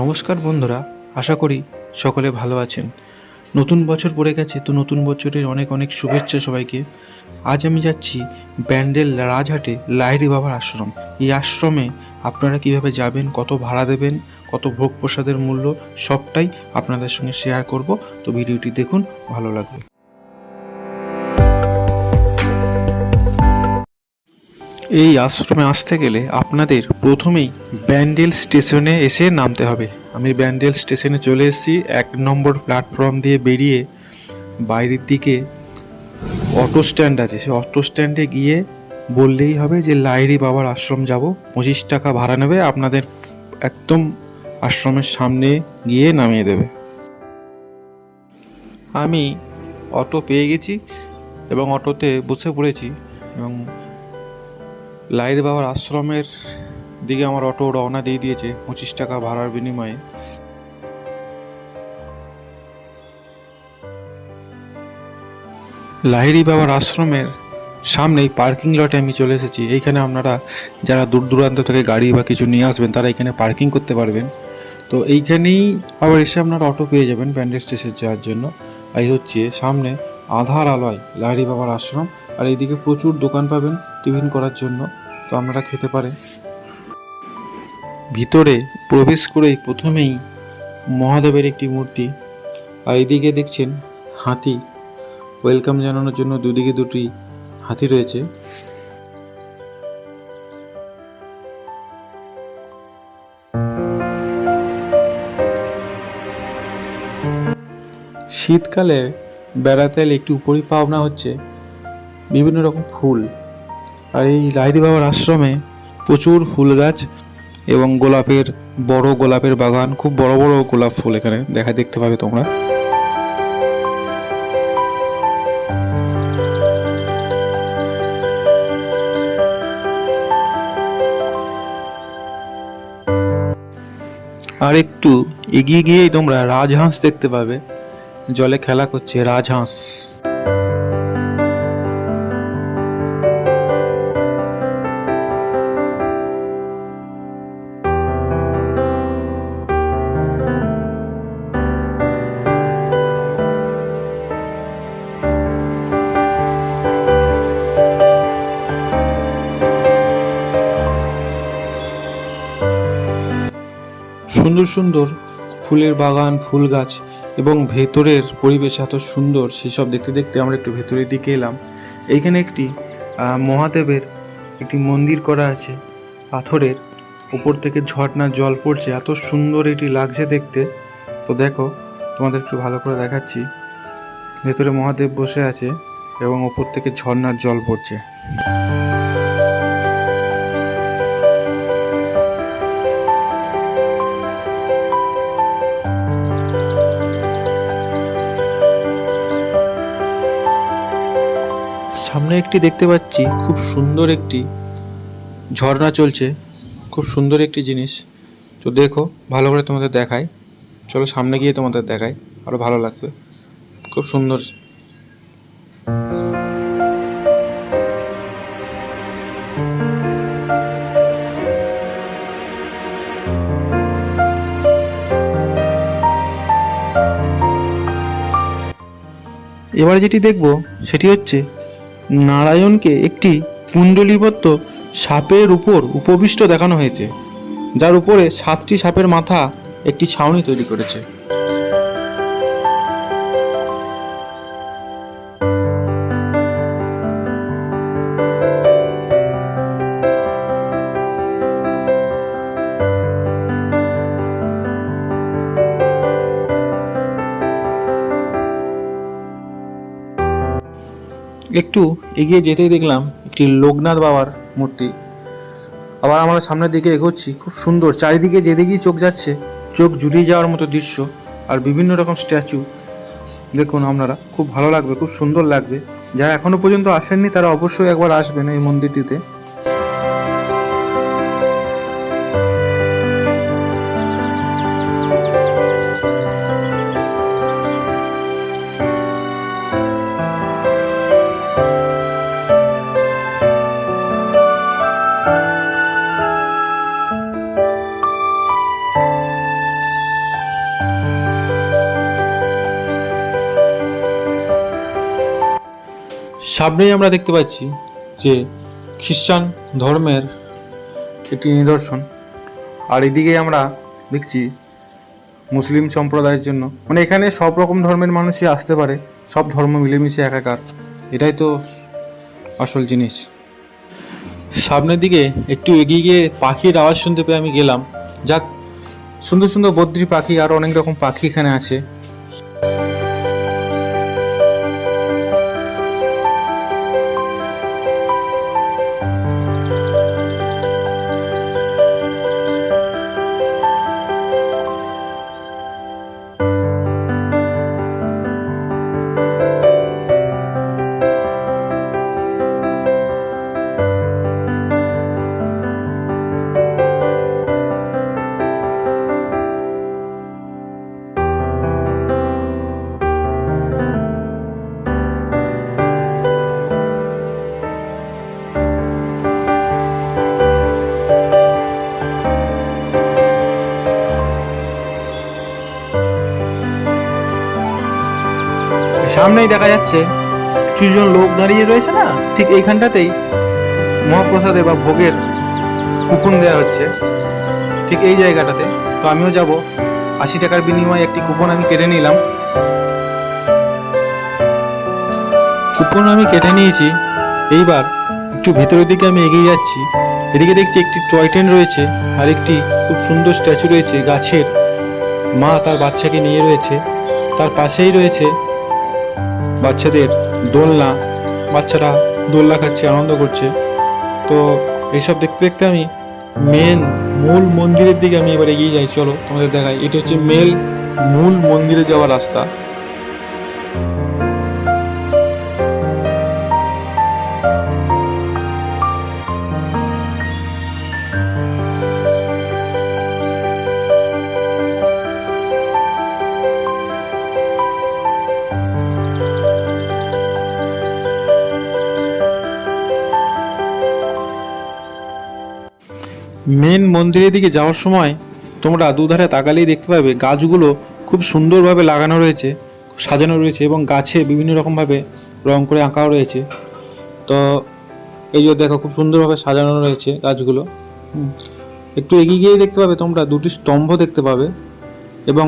নমস্কার বন্ধুরা, আশা করি সকলে ভালো আছেন। নতুন বছর পড়ে গেছে, তো নতুন বছরের অনেক অনেক শুভেচ্ছা সবাইকে। আজ আমি যাচ্ছি ব্যান্ডেল রাজহাটে লাহিড়ী বাবার আশ্রম। এই আশ্রমে আপনারা কিভাবে যাবেন, কত ভাড়া দেবেন, কত ভোগ প্রসাদের মূল্য, সবটাই আপনাদের সঙ্গে শেয়ার করব। তো ভিডিওটি দেখুন, ভালো লাগবে। এই আশ্রমে আসতে গেলে আপনাদের প্রথমেই ব্যান্ডেল স্টেশনে এসে নামতে হবে। আমি ব্যান্ডেল স্টেশনে চলে এসেছি। 1 নম্বর প্ল্যাটফর্ম দিয়ে বেরিয়ে বাইরের দিকে অটো স্ট্যান্ড আছে, সেই অটো স্ট্যান্ডে গিয়ে বললেই হবে যে লাহিড়ী বাবার আশ্রম যাব। 25 টাকা ভাড়া নেবে, আপনাদের একদম আশ্রমের সামনে গিয়ে নামিয়ে দেবে। আমি অটো পেয়ে গেছি এবং অটোতে বসে পড়েছি এবং লাহিড়ী বাবার আশ্রমের দিকে আমার অটো রওনা দিয়ে দিয়েছে 25 টাকা ভাড়ার বিনিময়ে। লাহিড়ী বাবার আশ্রমের সামনেই পার্কিং লটে আমি চলে এসেছি। এইখানে আপনারা যারা দূর দূরান্ত থেকে গাড়ি বা কিছু নিয়ে আসবেন তারা এখানে পার্কিং করতে পারবেন। তো এইখানেই আবার এসে আপনারা অটো পেয়ে যাবেন ব্যান্ডেল স্টেশন যাওয়ার জন্য। এই হচ্ছে সামনে আধার আলয় লাহিড়ী বাবার আশ্রম, আর এইদিকে প্রচুর দোকান পাবেন টিফিন করার জন্য, তো আপনারা খেতে পারেন। ভিতরে প্রবেশ করেই প্রথমেই মহাদেবের একটি মূর্তি, আর এইদিকে দেখছেন হাতি। ওয়েলকাম জানানোর জন্য দুদিকে দুটি হাতি রয়েছে। শীতকালে বেড়াতে এলে একটু উপরই পাওনা হচ্ছে বিভিন্ন রকম ফুল। আর এই লাহিড়ী বাবার আশ্রমে প্রচুর ফুল গাছ এবং গোলাপের বড় গোলাপের বাগান, খুব বড় বড় গোলাপ ফুল এখানে দেখতে পাবে তোমরা। আর একটু এগিয়ে গিয়েই তোমরা রাজহাঁস দেখতে পাবে, জলে খেলা করছে রাজহাঁস। সুন্দর সুন্দর ফুলের বাগান, ফুল গাছ এবং ভেতরের পরিবেশ এত সুন্দর, সেসব দেখতে দেখতে আমরা একটু ভেতরের দিকে এলাম। এইখানে একটি মহাদেবের একটি মন্দির করা আছে পাথরের, উপর থেকে ঝর্ণার জল পড়ছে, এত সুন্দর এটি লাগছে দেখতে। তো দেখো, তোমাদের একটু ভালো করে দেখাচ্ছি। ভেতরে মহাদেব বসে আছে এবং উপর থেকে ঝর্ণার জল পড়ছে। সামনে একটি দেখতে পাচ্ছি খুব সুন্দর একটি ঝর্ণা চলছে, খুব সুন্দর একটি জিনিস। তো দেখো, ভালো করে তোমাদের দেখাই, চলো সামনে গিয়ে তোমাদের দেখাই, আরো ভালো লাগবে। খুব সুন্দর। এবার যেটি দেখব সেটি হচ্ছে নারায়ণকে একটি কুণ্ডলীবদ্ধ সাপের উপর উপবিষ্ট দেখানো হয়েছে, যার উপরে 7টি সাপের মাথা একটি ছাউনি তৈরি করেছে। একটু এগিয়ে যেতেই দেখলাম একটি লোকনাথ বাবার মূর্তি। আবার আমরা সামনের দিকে এগোচ্ছি, খুব সুন্দর, চারিদিকে যেদিকেই চোখ যাচ্ছে চোখ জুড়িয়ে যাওয়ার মতো দৃশ্য, আর বিভিন্ন রকম স্ট্যাচু। দেখুন আপনারা, খুব ভালো লাগবে, খুব সুন্দর লাগবে। যারা এখনো পর্যন্ত আসেননি তারা অবশ্যই একবার আসবেন এই মন্দিরটিতে। সামনেই আমরা দেখতে পাচ্ছি যে খ্রিস্টান ধর্মের একটি নিদর্শন, আর এদিকে আমরা দেখছি মুসলিম সম্প্রদায়ের জন্য, মানে এখানে সব রকম ধর্মের মানুষই আসতে পারে, সব ধর্ম মিলেমিশে একাকার, এটাই তো আসল জিনিস। সামনের দিকে একটু এগিয়ে গিয়ে পাখির আওয়াজ শুনতে পেয়ে আমি গেলাম। যাক, সুন্দর সুন্দর বদ্রি পাখি, আরও অনেক রকম পাখি এখানে আছে। সামনেই দেখা যাচ্ছে কিছুজন লোক দাঁড়িয়ে রয়েছে না, ঠিক এইখানটাতেই মহাপ্রসাদের বা ভোগের কুপন দেওয়া হচ্ছে, ঠিক এই জায়গাটাতে। তো আমিও যাব, 80 টাকার বিনিময়ে একটি কুপন আমি কেটে নিলাম। কুপন আমি কেটে নিয়েছি। এইবার একটু ভেতরের দিকে আমি এগিয়ে যাচ্ছি। এদিকে দেখছি একটি টয় ট্রেন রয়েছে, আর একটি খুব সুন্দর স্ট্যাচু রয়েছে গাছের, মা তার বাচ্চাকে নিয়ে রয়েছে। তার পাশেই রয়েছে বাচ্চাদের দোলনা, বাচ্চারা দোলনা খাচ্ছে, আনন্দ করছে। তো এইসব দেখতে দেখতে আমি মূল মন্দিরের দিকে আমি এবার এগিয়ে যাই। চলো তোমাদের দেখাই, এটা হচ্ছে মূল মন্দিরে যাওয়ার রাস্তা। মেন মন্দিরের দিকে যাওয়ার সময় তোমরা দুধারে তাকালেই দেখতে পাবে গাছগুলো খুব সুন্দরভাবে লাগানো রয়েছে, সাজানো রয়েছে, এবং গাছে বিভিন্ন রকমভাবে রং করে আঁকাও রয়েছে। তো এই যে দেখো, খুব সুন্দরভাবে সাজানো রয়েছে গাছগুলো। একটু এগিয়ে গিয়ে দেখতে পাবে তোমরা দুটি স্তম্ভ দেখতে পাবে, এবং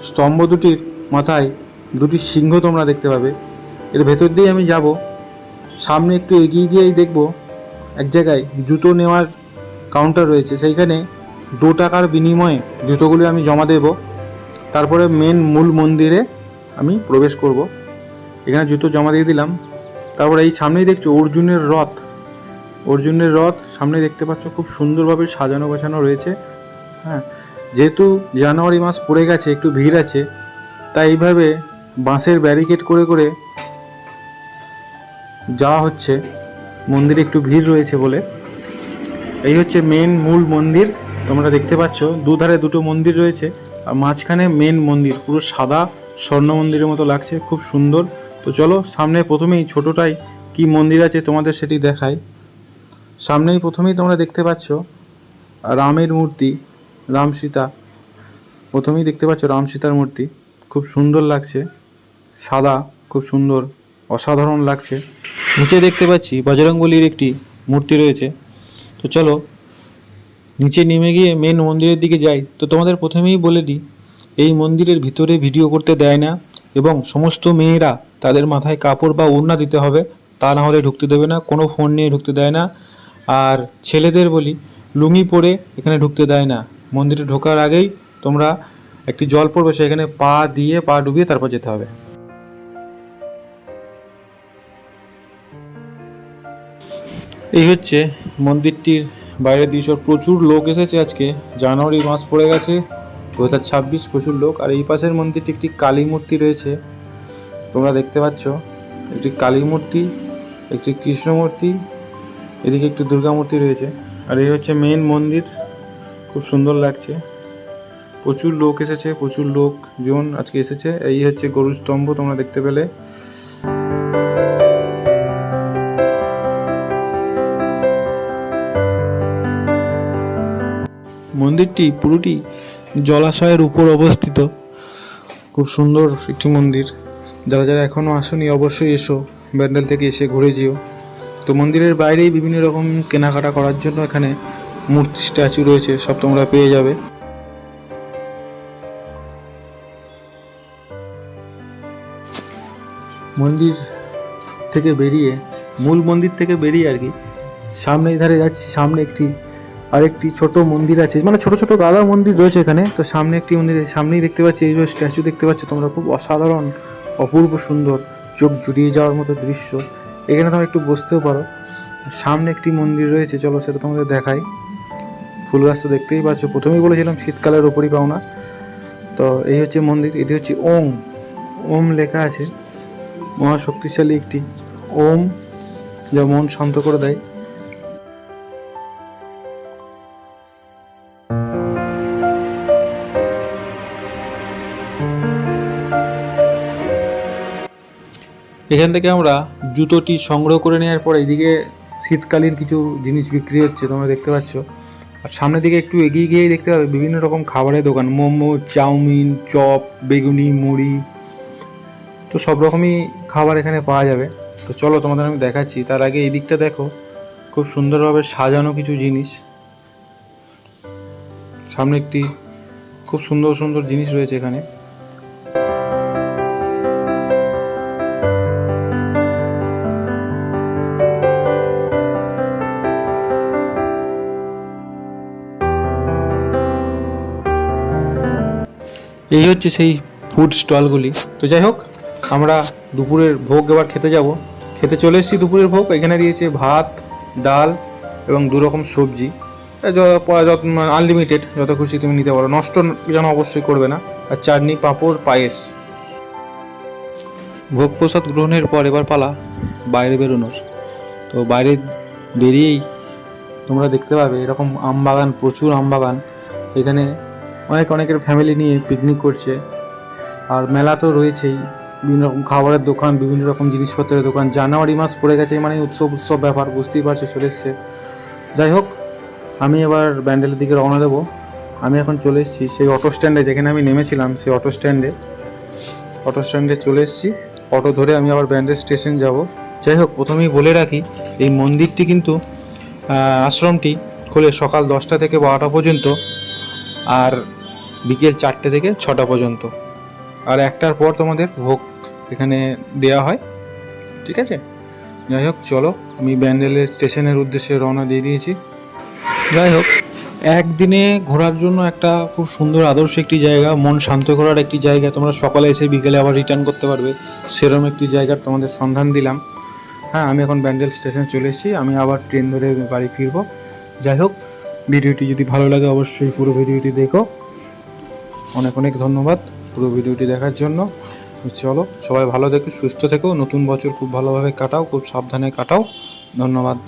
স্তম্ভ দুটির মাথায় দুটি সিংহ তোমরা দেখতে পাবে। এর ভেতর দিয়ে আমি যাব। সামনে একটু এগিয়ে গিয়েই দেখব এক জায়গায় জুতো নেওয়ার কাউন্টার রয়েছে, সেইখানে 2 টাকার বিনিময়ে জুতোগুলি আমি জমা দেব। তারপরে মূল মন্দিরে আমি প্রবেশ করব। এখানে জুতো জমা দিয়ে দিলাম। তারপরে এই সামনেই দেখছো অর্জুনের রথ সামনে দেখতে পাচ্ছ, খুব সুন্দরভাবে সাজানো গোছানো রয়েছে। হ্যাঁ, যেহেতু জানুয়ারি মাস পড়ে গেছে, একটু ভিড় আছে, তাই এইভাবে বাঁশের ব্যারিকেড করে করে যাওয়া হচ্ছে। মন্দিরে একটু ভিড় রয়েছে বলে। এই হচ্ছে মূল মন্দির, তোমরা দেখতে পাচ্ছ দুধারে দুটো মন্দির রয়েছে, আর মাঝখানে মন্দির পুরো সাদা স্বর্ণ মন্দিরের মতো লাগছে, খুব সুন্দর। তো চলো, সামনে প্রথমেই ছোটোটাই কি মন্দির আছে তোমাদের সেটি দেখাই। সামনেই প্রথমেই তোমরা দেখতে পাচ্ছ রামের মূর্তি, রাম সীতা। প্রথমেই দেখতে পাচ্ছ রাম সীতার মূর্তি, খুব সুন্দর লাগছে, সাদা, খুব সুন্দর, অসাধারণ লাগছে। নিচে দেখতে পাচ্ছি বজরংবলীর একটি মূর্তি রয়েছে। তো চলো নিচে নেমে গিয়ে মন্দিরের দিকে যাই। তো তোমাদের প্রথমেই বলে দিই, এই মন্দিরের ভিতরে ভিডিও করতে দেয় না, এবং সমস্ত মেয়েরা তাদের মাথায় কাপড় বা ওড়না দিতে হবে, তা না হলে ঢুকতে দেবে না। কোনো ফোন নিয়ে ঢুকতে দেয় না। আর ছেলেদের বলি, লুঙ্গি পরে এখানে ঢুকতে দেয় না। মন্দিরে ঢোকার আগেই তোমরা একটি জল পড়বে, সেখানে পা ডুবিয়ে তারপর যেতে হবে। এই হচ্ছে মন্দিরটির বাইরের দৃশ্য। প্রচুর লোক এসেছে আজকে, জানুয়ারি মাস পড়ে গেছে, 2026, প্রচুর লোক। আর এই পাশের মন্দিরটি একটি কালী মূর্তি রয়েছে, তোমরা দেখতে পাচ্ছ, একটি কালী মূর্তি, একটি কৃষ্ণ মূর্তি, এদিকে একটি দুর্গা মূর্তি রয়েছে। আর এই হচ্ছে মন্দির, খুব সুন্দর লাগছে। প্রচুর লোক এসেছে, প্রচুর লোকজন আজকে এসেছে। এই হচ্ছে গরুর স্তম্ভ, তোমরা দেখতে পেলে। মন্দিরটি পুরোটি জলাশয়ের উপর অবস্থিত, খুব সুন্দর একটি মন্দির। যারা যারা এখনও আসনি অবশ্যই এসো, ব্যান্ডেল থেকে এসে ঘুরে যেও। তো মন্দিরের বাইরেই বিভিন্ন রকম কেনাকাটা করার জন্য এখানে মূর্তি স্ট্যাচু রয়েছে, সব তোমরা পেয়ে যাবে। মন্দির থেকে বেরিয়ে, মূল মন্দির থেকে বেরিয়ে আর কি সামনে ধারে যাচ্ছি। সামনে আরেকটি ছোট মন্দির আছে, মানে ছোট ছোট গাদা মন্দির রয়েছে এখানে। তো সামনে একটি মন্দিরের সামনেই দেখতে পাচ্ছি এই যে স্ট্যাচু দেখতে পাচ্ছ তোমরা, খুব অসাধারণ, অপূর্ব সুন্দর, চোখ জুড়িয়ে যাওয়ার মতো দৃশ্য। এখানে তোমরা একটু বসতেও পারো। সামনে একটি মন্দির রয়েছে, চলো সেটা তোমাদের দেখাই। ফুল গাছ তো দেখতেই পাচ্ছ, প্রথমেই বলেছিলাম শীতকালের ওপরই পাওনা। তো এই হচ্ছে মন্দির, এটি হচ্ছে ওম। ওম লেখা আছে, মহাশক্তিশালী একটি ওম, যা মন শান্ত করে দেয়। এখান থেকে আমরা জুতোটি সংগ্রহ করে নেওয়ার পর এইদিকে শীতকালীন কিছু জিনিস বিক্রি হচ্ছে তোমরা দেখতে পাচ্ছ। আর সামনের দিকে একটু এগিয়ে গিয়েই দেখতে পাবে বিভিন্ন রকম খাবারের দোকান, মোমো, চাউমিন, চপ, বেগুনি, মুড়ি, তো সব রকমই খাবার এখানে পাওয়া যাবে। তো চলো তোমাদের আমি দেখাচ্ছি। তার আগে এই দিকটা দেখো, খুব সুন্দরভাবে সাজানো কিছু জিনিস। সামনে একটি খুব সুন্দর সুন্দর জিনিস রয়েছে এখানে। এই হচ্ছে সেই ফুড স্টলগুলি। তো যাই হোক, আমরা দুপুরের ভোগ এবার খেতে যাব। খেতে চলে এসেছি দুপুরের ভোগ। এখানে দিয়েছে ভাত, ডাল এবং 2 রকম সবজি, আনলিমিটেড, যত খুশি তুমি নিতে পারো, নষ্ট যেন অবশ্যই করবে না। আর চাটনি, পাঁপড়, পায়েস। ভোগ প্রসাদ গ্রহণের পর এবার পালা বাইরে বেরোনোর। তো বাইরে বেরিয়েই তোমরা দেখতে পাবে এরকম আমবাগান, প্রচুর আমবাগান। এখানে অনেকের ফ্যামিলি নিয়ে পিকনিক করছে। আর মেলা তো রয়েছেই, বিভিন্ন রকম খাবারের দোকান, বিভিন্ন রকম জিনিসপত্রের দোকান। জানুয়ারি মাস পড়ে গেছে, মানে উৎসব ব্যাপার, বুঝতেই পারছো, চলে এসছে। যাই হোক, আমি এবার ব্যান্ডেলের দিকে রওনা দেবো। আমি এখন চলে এসেছি সেই অটো স্ট্যান্ডে, যেখানে আমি নেমেছিলাম, সেই অটো স্ট্যান্ডে চলে এসেছি। অটো ধরে আমি আবার ব্যান্ডেল স্টেশন যাব। যাই হোক, প্রথমেই বলে রাখি, এই মন্দিরটি কিন্তু আশ্রমটি খোলে সকাল 10টা থেকে 12টা পর্যন্ত, আর বিকেল 4টে থেকে 6টা পর্যন্ত। আর 1টার পর তোমাদের ভোগ এখানে দেওয়া হয়, ঠিক আছে। যাই হোক, চলো, আমি ব্যান্ডেলের স্টেশনের উদ্দেশ্যে রওনা দিয়ে দিয়েছি। যাই হোক, একদিনে ঘোরার জন্য একটা খুব সুন্দর আদর্শ একটি জায়গা, মন শান্ত করার একটি জায়গা। তোমরা সকালে এসে বিকেলে আবার রিটার্ন করতে পারবে, সেরকম একটি জায়গার তোমাদের সন্ধান দিলাম। হ্যাঁ, আমি এখন ব্যান্ডেল স্টেশনে চলে এসেছি। আমি আবার ট্রেন ধরে বাড়ি ফিরবো। যাই হোক, ভিডিওটি যদি ভালো লাগে অবশ্যই পুরো ভিডিওটি দেখো। অনেক ধন্যবাদ পুরো ভিডিওটি দেখার জন্য। চলো, সবাই ভালো থেকো, সুস্থ থেকো, নতুন বছর খুব ভালোভাবে কাটাও, খুব সাবধানে কাটাও। ধন্যবাদ।